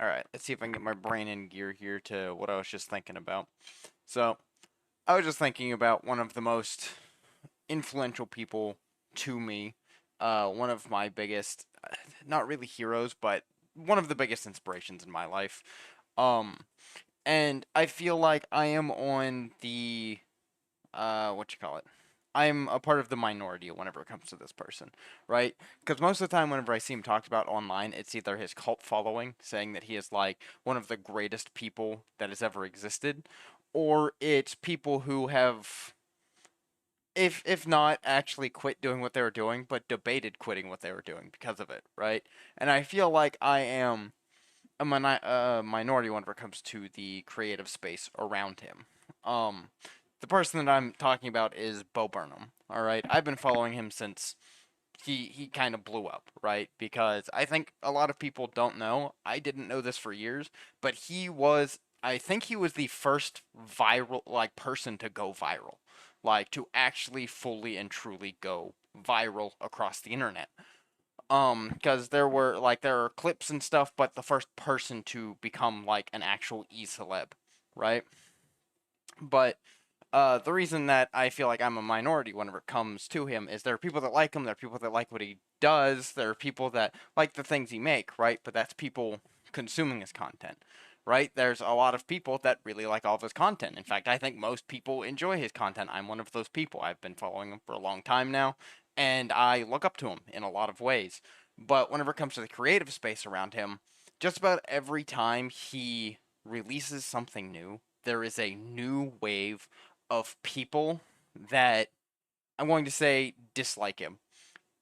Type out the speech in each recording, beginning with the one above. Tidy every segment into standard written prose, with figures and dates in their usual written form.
Alright, let's see if I can get my brain in gear here to what I was just thinking about. So, I was just thinking about one of the most influential people to me. One of my biggest, not really heroes, but one of the biggest inspirations in my life. Um, and I feel like I am on the what you call it? I'm a part of the minority whenever it comes to this person, right? Because most of the time, whenever I see him talked about online, it's either his cult following saying that he is like one of the greatest people that has ever existed, or it's people who have, if not actually quit doing what they were doing, but debated quitting what they were doing because of it, right? And I feel like I am a minority whenever it comes to the creative space around him. Um, the person that I'm talking about is Bo Burnham. All right, I've been following him since he kind of blew up, right? Because I think a lot of people don't know. I didn't know this for years, but he was. I think he was the first viral like person to go viral, like to actually fully and truly go viral across the internet. Because there are clips and stuff, but the first person to become like an actual e-celeb, right? But the reason that I feel like I'm a minority whenever it comes to him is there are people that like him, there are people that like what he does, there are people that like the things he make, right? But that's people consuming his content, right? There's a lot of people that really like all of his content. In fact, I think most people enjoy his content. I'm one of those people. I've been following him for a long time now, and I look up to him in a lot of ways. But whenever it comes to the creative space around him, just about every time he releases something new, there is a new wave of people that I'm going to say dislike him.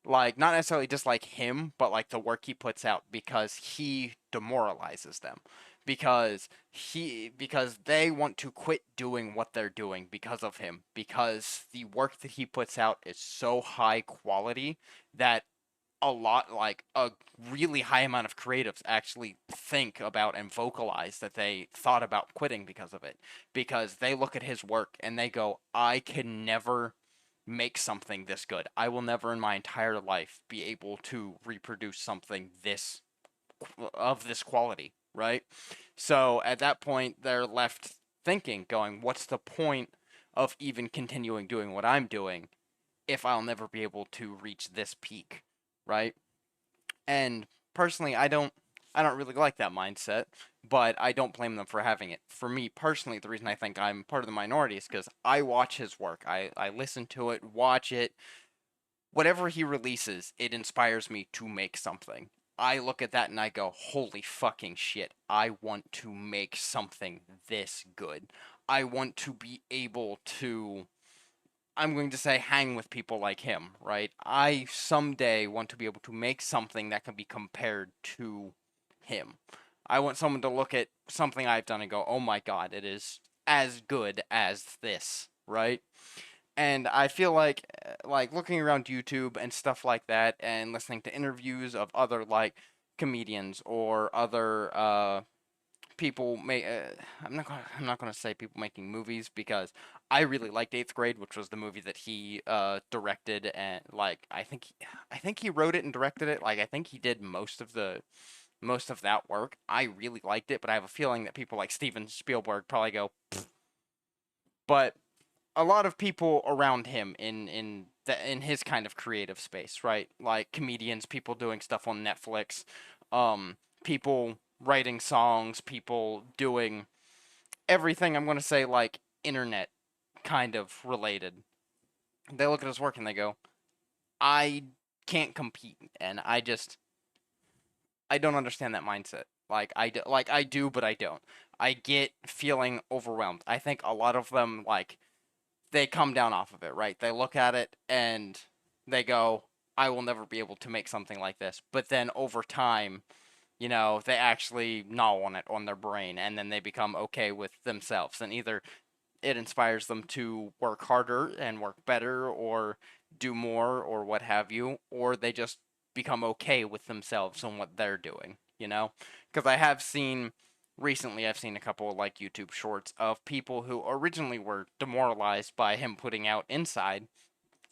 Like, not necessarily dislike him, but like the work he puts out because he demoralizes them. Because they want to quit doing what they're doing because of him. Because the work that he puts out is so high quality that a really high amount of creatives actually think about and vocalize that they thought about quitting because of it. Because they look at his work and they go, I can never make something this good. I will never in my entire life be able to reproduce something this quality, right? So at that point, they're left thinking, going, what's the point of even continuing doing what I'm doing if I'll never be able to reach this peak, right? And personally, I don't really like that mindset, but I don't blame them for having it. For me personally, the reason I think I'm part of the minority is because I watch his work. I listen to it, watch it. Whatever he releases, it inspires me to make something. I look at that and I go, holy fucking shit, I want to make something this good. I want to be able to, I'm going to say, hang with people like him, right? I someday want to be able to make something that can be compared to him. I want someone to look at something I've done and go, oh my god, it is as good as this, right? And I feel like looking around YouTube and stuff like that, and listening to interviews of other like comedians or other people may I'm not gonna say people making movies because I really liked Eighth Grade, which was the movie that he directed, and like I think he wrote it and directed it. Like I think he did most of that work. I really liked it, but I have a feeling that people like Steven Spielberg probably go. But a lot of people around him in his kind of creative space, right? Like comedians, people doing stuff on Netflix, people writing songs, people doing everything. I'm going to say like internet kind of related. They look at his work and they go, "I can't compete," and I don't understand that mindset. Like I do, but I don't. I get feeling overwhelmed. I think a lot of them like they come down off of it, right? They look at it and they go, I will never be able to make something like this. But then over time, they actually gnaw on it on their brain and then they become okay with themselves. And either it inspires them to work harder and work better or do more or what have you, or they just become okay with themselves and what they're doing. Because I've seen a couple of like YouTube shorts of people who originally were demoralized by him putting out Inside,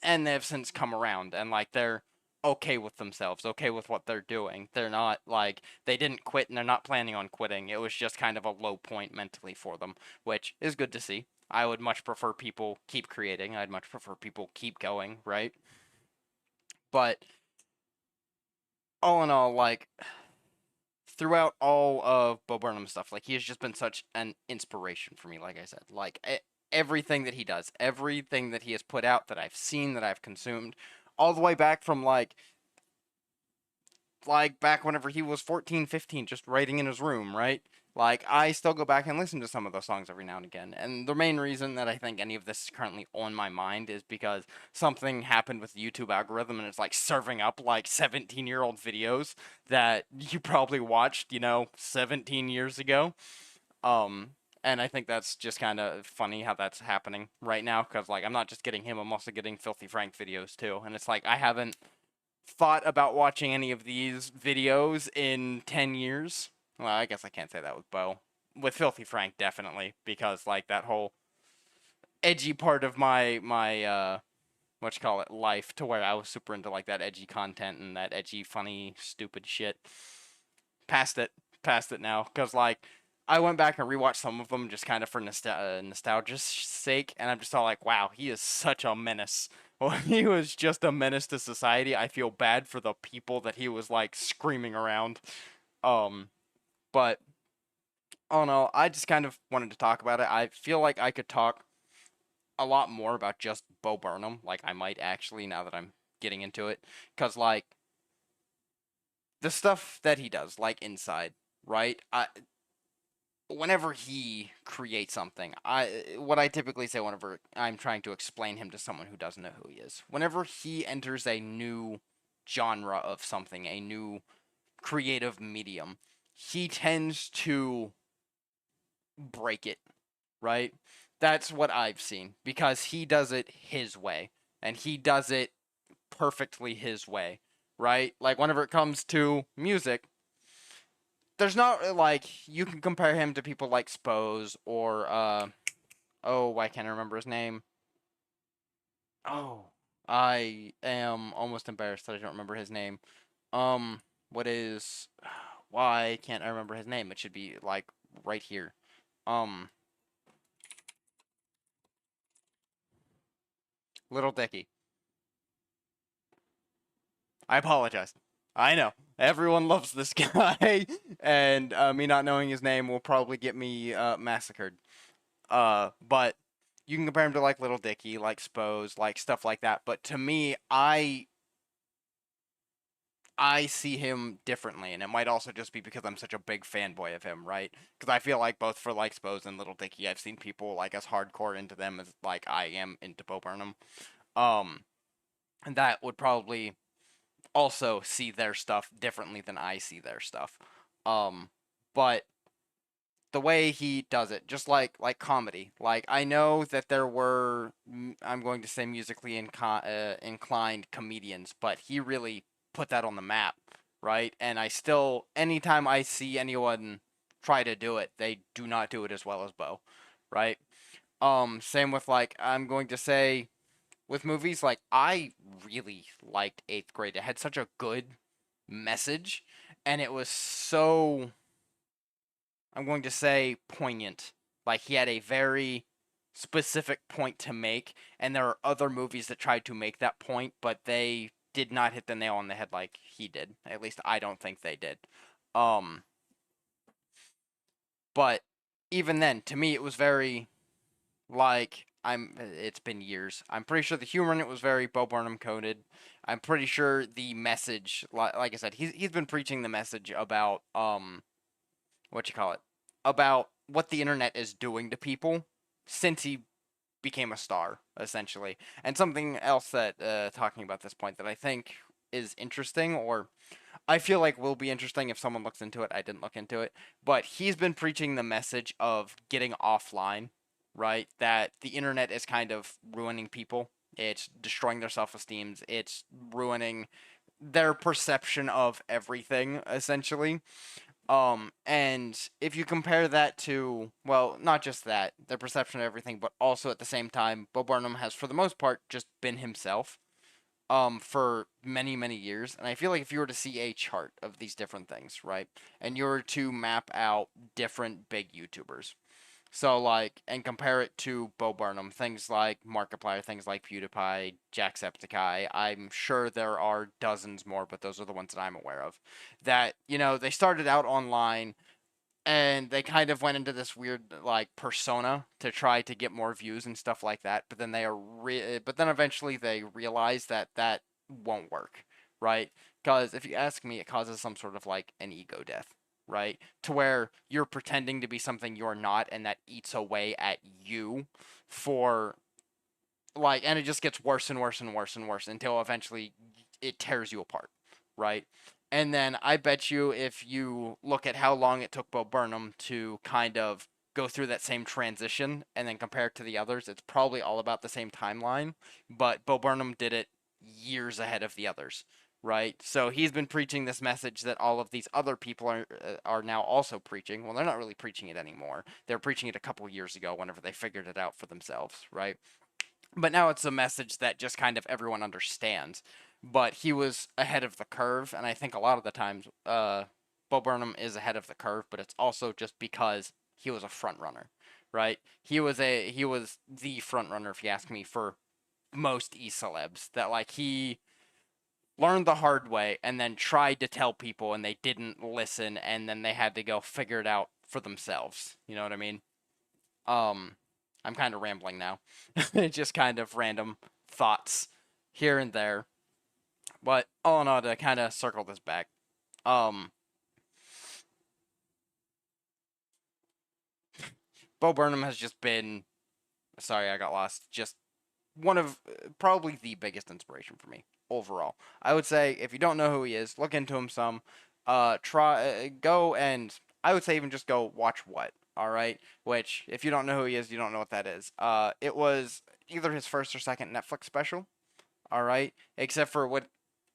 and they've since come around and like they're okay with themselves, okay with what they're doing. They're not like they didn't quit and they're not planning on quitting. It was just kind of a low point mentally for them, which is good to see. I would much prefer people keep creating. I'd much prefer people keep going, right? But all in all, like throughout all of Bo Burnham's stuff, like he has just been such an inspiration for me. Like I said, like everything that he does, everything that he has put out that I've seen, that I've consumed, all the way back from like back whenever he was 14, 15, just writing in his room, right? Like I still go back and listen to some of those songs every now and again. And the main reason that I think any of this is currently on my mind is because something happened with the YouTube algorithm and it's like serving up like 17-year-old videos that you probably watched, 17 years ago. Um and I think that's just kind of funny how that's happening right now because like I'm not just getting him, I'm also getting Filthy Frank videos too. And it's like I haven't thought about watching any of these videos in 10 years. Well, I guess I can't say that with Bo. With Filthy Frank, definitely, because like that whole edgy part of my what you call it life to where I was super into like that edgy content and that edgy, funny, stupid shit. Past it, past it now, because like I went back and rewatched some of them just kind of for nostalgia's sake, and I'm just all like, wow, he is such a menace. Well, he was just a menace to society. I feel bad for the people that he was like screaming around. Um, but oh no, I just kind of wanted to talk about it. I feel like I could talk a lot more about just Bo Burnham. Like I might actually now that I'm getting into it, because like the stuff that he does, like inside, right? Whenever he creates something, what I typically say whenever I'm trying to explain him to someone who doesn't know who he is, whenever he enters a new genre of something, a new creative medium, he tends to break it, right? That's what I've seen because he does it his way and he does it perfectly his way, right? Like whenever it comes to music, there's not like you can compare him to people like Spose or oh, why can't I remember his name? Oh, I am almost embarrassed that I don't remember his name. What is why can't I remember his name? It should be like right here. Um, Little Dicky. I apologize. I know everyone loves this guy, and me not knowing his name will probably get me massacred. But you can compare him to like Little Dicky, like Spose, like stuff like that. But to me, I see him differently, and it might also just be because I'm such a big fanboy of him, right? Because I feel like both for like Spose and Little Dicky, I've seen people like as hardcore into them as like I am into Bo Burnham. Um, and that would probably also see their stuff differently than I see their stuff. Um, but the way he does it, just like comedy. Like I know that there were, I'm going to say musically inclined comedians, but he really put that on the map, right? And I still, anytime I see anyone try to do it, they do not do it as well as Bo, right? Same with like I'm going to say with movies, like I really liked Eighth Grade. It had such a good message, and it was so I'm going to say poignant. Like he had a very specific point to make, and there are other movies that tried to make that point, but they did not hit the nail on the head like he did. At least I don't think they did. Um, but even then, to me, it was very like I'm. It's been years. I'm pretty sure the humor in it was very Bo Burnham coded. I'm pretty sure the message, like I said, he's been preaching the message about what you call it about what the internet is doing to people since he became a star essentially. And something else that talking about this point that I think is interesting, or I feel like will be interesting if someone looks into it. I didn't look into it, but he's been preaching the message of getting offline, right? That the internet is kind of ruining people. It's destroying their self-esteem. It's ruining their perception of everything essentially. And if you compare that to, well, not just that, their perception of everything, but also at the same time, Bo Burnham has, for the most part, just been himself. for many, many years. And I feel like if you were to see a chart of these different things, right, and you were to map out different big YouTubers, so like, and compare it to Bo Burnham, things like Markiplier, things like PewDiePie, Jacksepticeye. I'm sure there are dozens more, but those are the ones that I'm aware of. That, they started out online and they kind of went into this weird like persona to try to get more views and stuff like that, but then but then eventually they realized that that won't work, right? Because if you ask me, it causes some sort of like an ego death, right? To where you're pretending to be something you're not, and that eats away at you for like, and it just gets worse and worse and worse and worse until eventually it tears you apart, right? And then I bet you if you look at how long it took Bo Burnham to kind of go through that same transition and then compare it to the others, it's probably all about the same timeline, but Bo Burnham did it years ahead of the others, right? So he's been preaching this message that all of these other people are now also preaching. Well, they're not really preaching it anymore. They're preaching it a couple years ago whenever they figured it out for themselves, right? But now it's a message that just kind of everyone understands. But he was ahead of the curve, and I think a lot of the times, Bo Burnham is ahead of the curve, but it's also just because he was a front runner, right? He was the front runner, if you ask me, for most e celebs. That like he learned the hard way and then tried to tell people, and they didn't listen, and then they had to go figure it out for themselves. You know what I mean? Um, I'm kind of rambling now. Just kind of random thoughts here and there. But all in all, to kind of circle this back, um, Bo Burnham has just been. Sorry, I got lost. Just one of probably the biggest inspiration for me overall. I would say if you don't know who he is, look into him some. Go and I would say even just go watch what. All right, which if you don't know who he is, you don't know what that is. It was either his first or second Netflix special. All right, except for what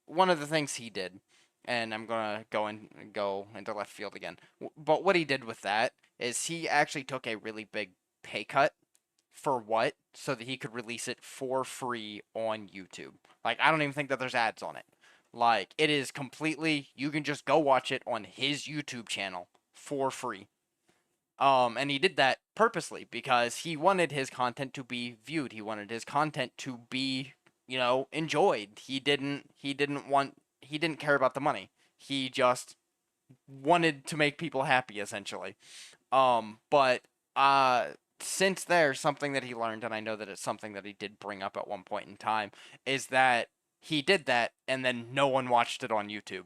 one of the things he did, and I'm gonna go into left field again. But what he did with that is he actually took a really big pay cut for what so that he could release it for free on YouTube. Like I don't even think that there's ads on it. Like it is completely you can just go watch it on his YouTube channel for free. And he did that purposely because he wanted his content to be viewed. He wanted his content to be, enjoyed. He didn't care about the money. He just wanted to make people happy essentially. But uh since there's something that he learned, and I know that it's something that he did bring up at one point in time, is that he did that and then no one watched it on YouTube.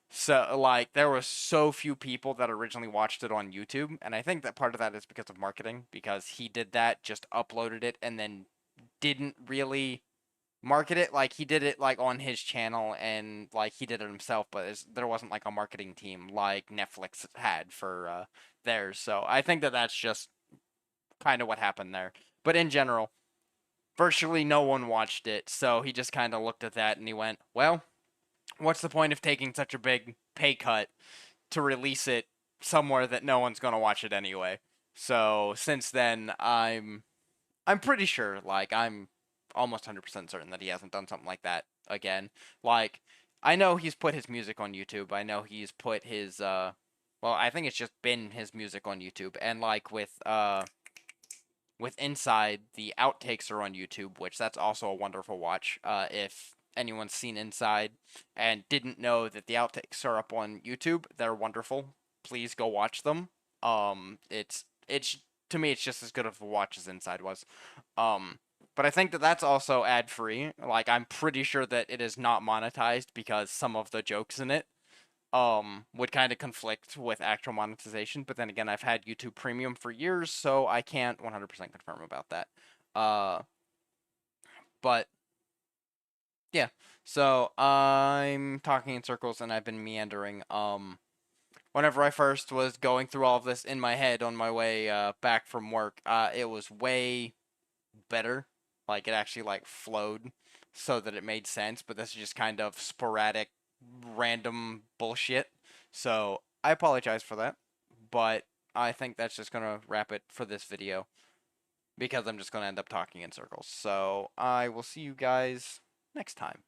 So like there was so few people that originally watched it on YouTube, and I think that part of that is because of marketing, because he did that, just uploaded it and then didn't really market it. Like he did it like on his channel and like he did it himself, but there wasn't like a marketing team like Netflix had for theirs. So I think that that's just kind of what happened there. But in general, virtually no one watched it, so he just kind of looked at that and he went, "Well, what's the point of taking such a big pay cut to release it somewhere that no one's gonna watch it anyway?" So since then, I'm pretty sure, like I'm almost 100% certain that he hasn't done something like that again. Like I know he's put his music on YouTube. I know he's put his well, I think it's just been his music on YouTube, and like with Inside, the outtakes are on YouTube, which that's also a wonderful watch. If anyone's seen Inside and didn't know that the outtakes are up on YouTube, they're wonderful. Please go watch them. It's to me, it's just as good of a watch as Inside was. Um, but I think that that's also ad free. Like I'm pretty sure that it is not monetized because some of the jokes in it would kind of conflict with actual monetization. But then again, I've had YouTube Premium for years, so I can't 100% confirm about that. Uh, but yeah, so I'm talking in circles and I've been meandering. Whenever I first was going through all of this in my head on my way back from work, it was way better. Like it actually like flowed so that it made sense, but this is just kind of sporadic random bullshit. So I apologize for that, but I think that's just gonna wrap it for this video because I'm just gonna end up talking in circles. So I will see you guys next time.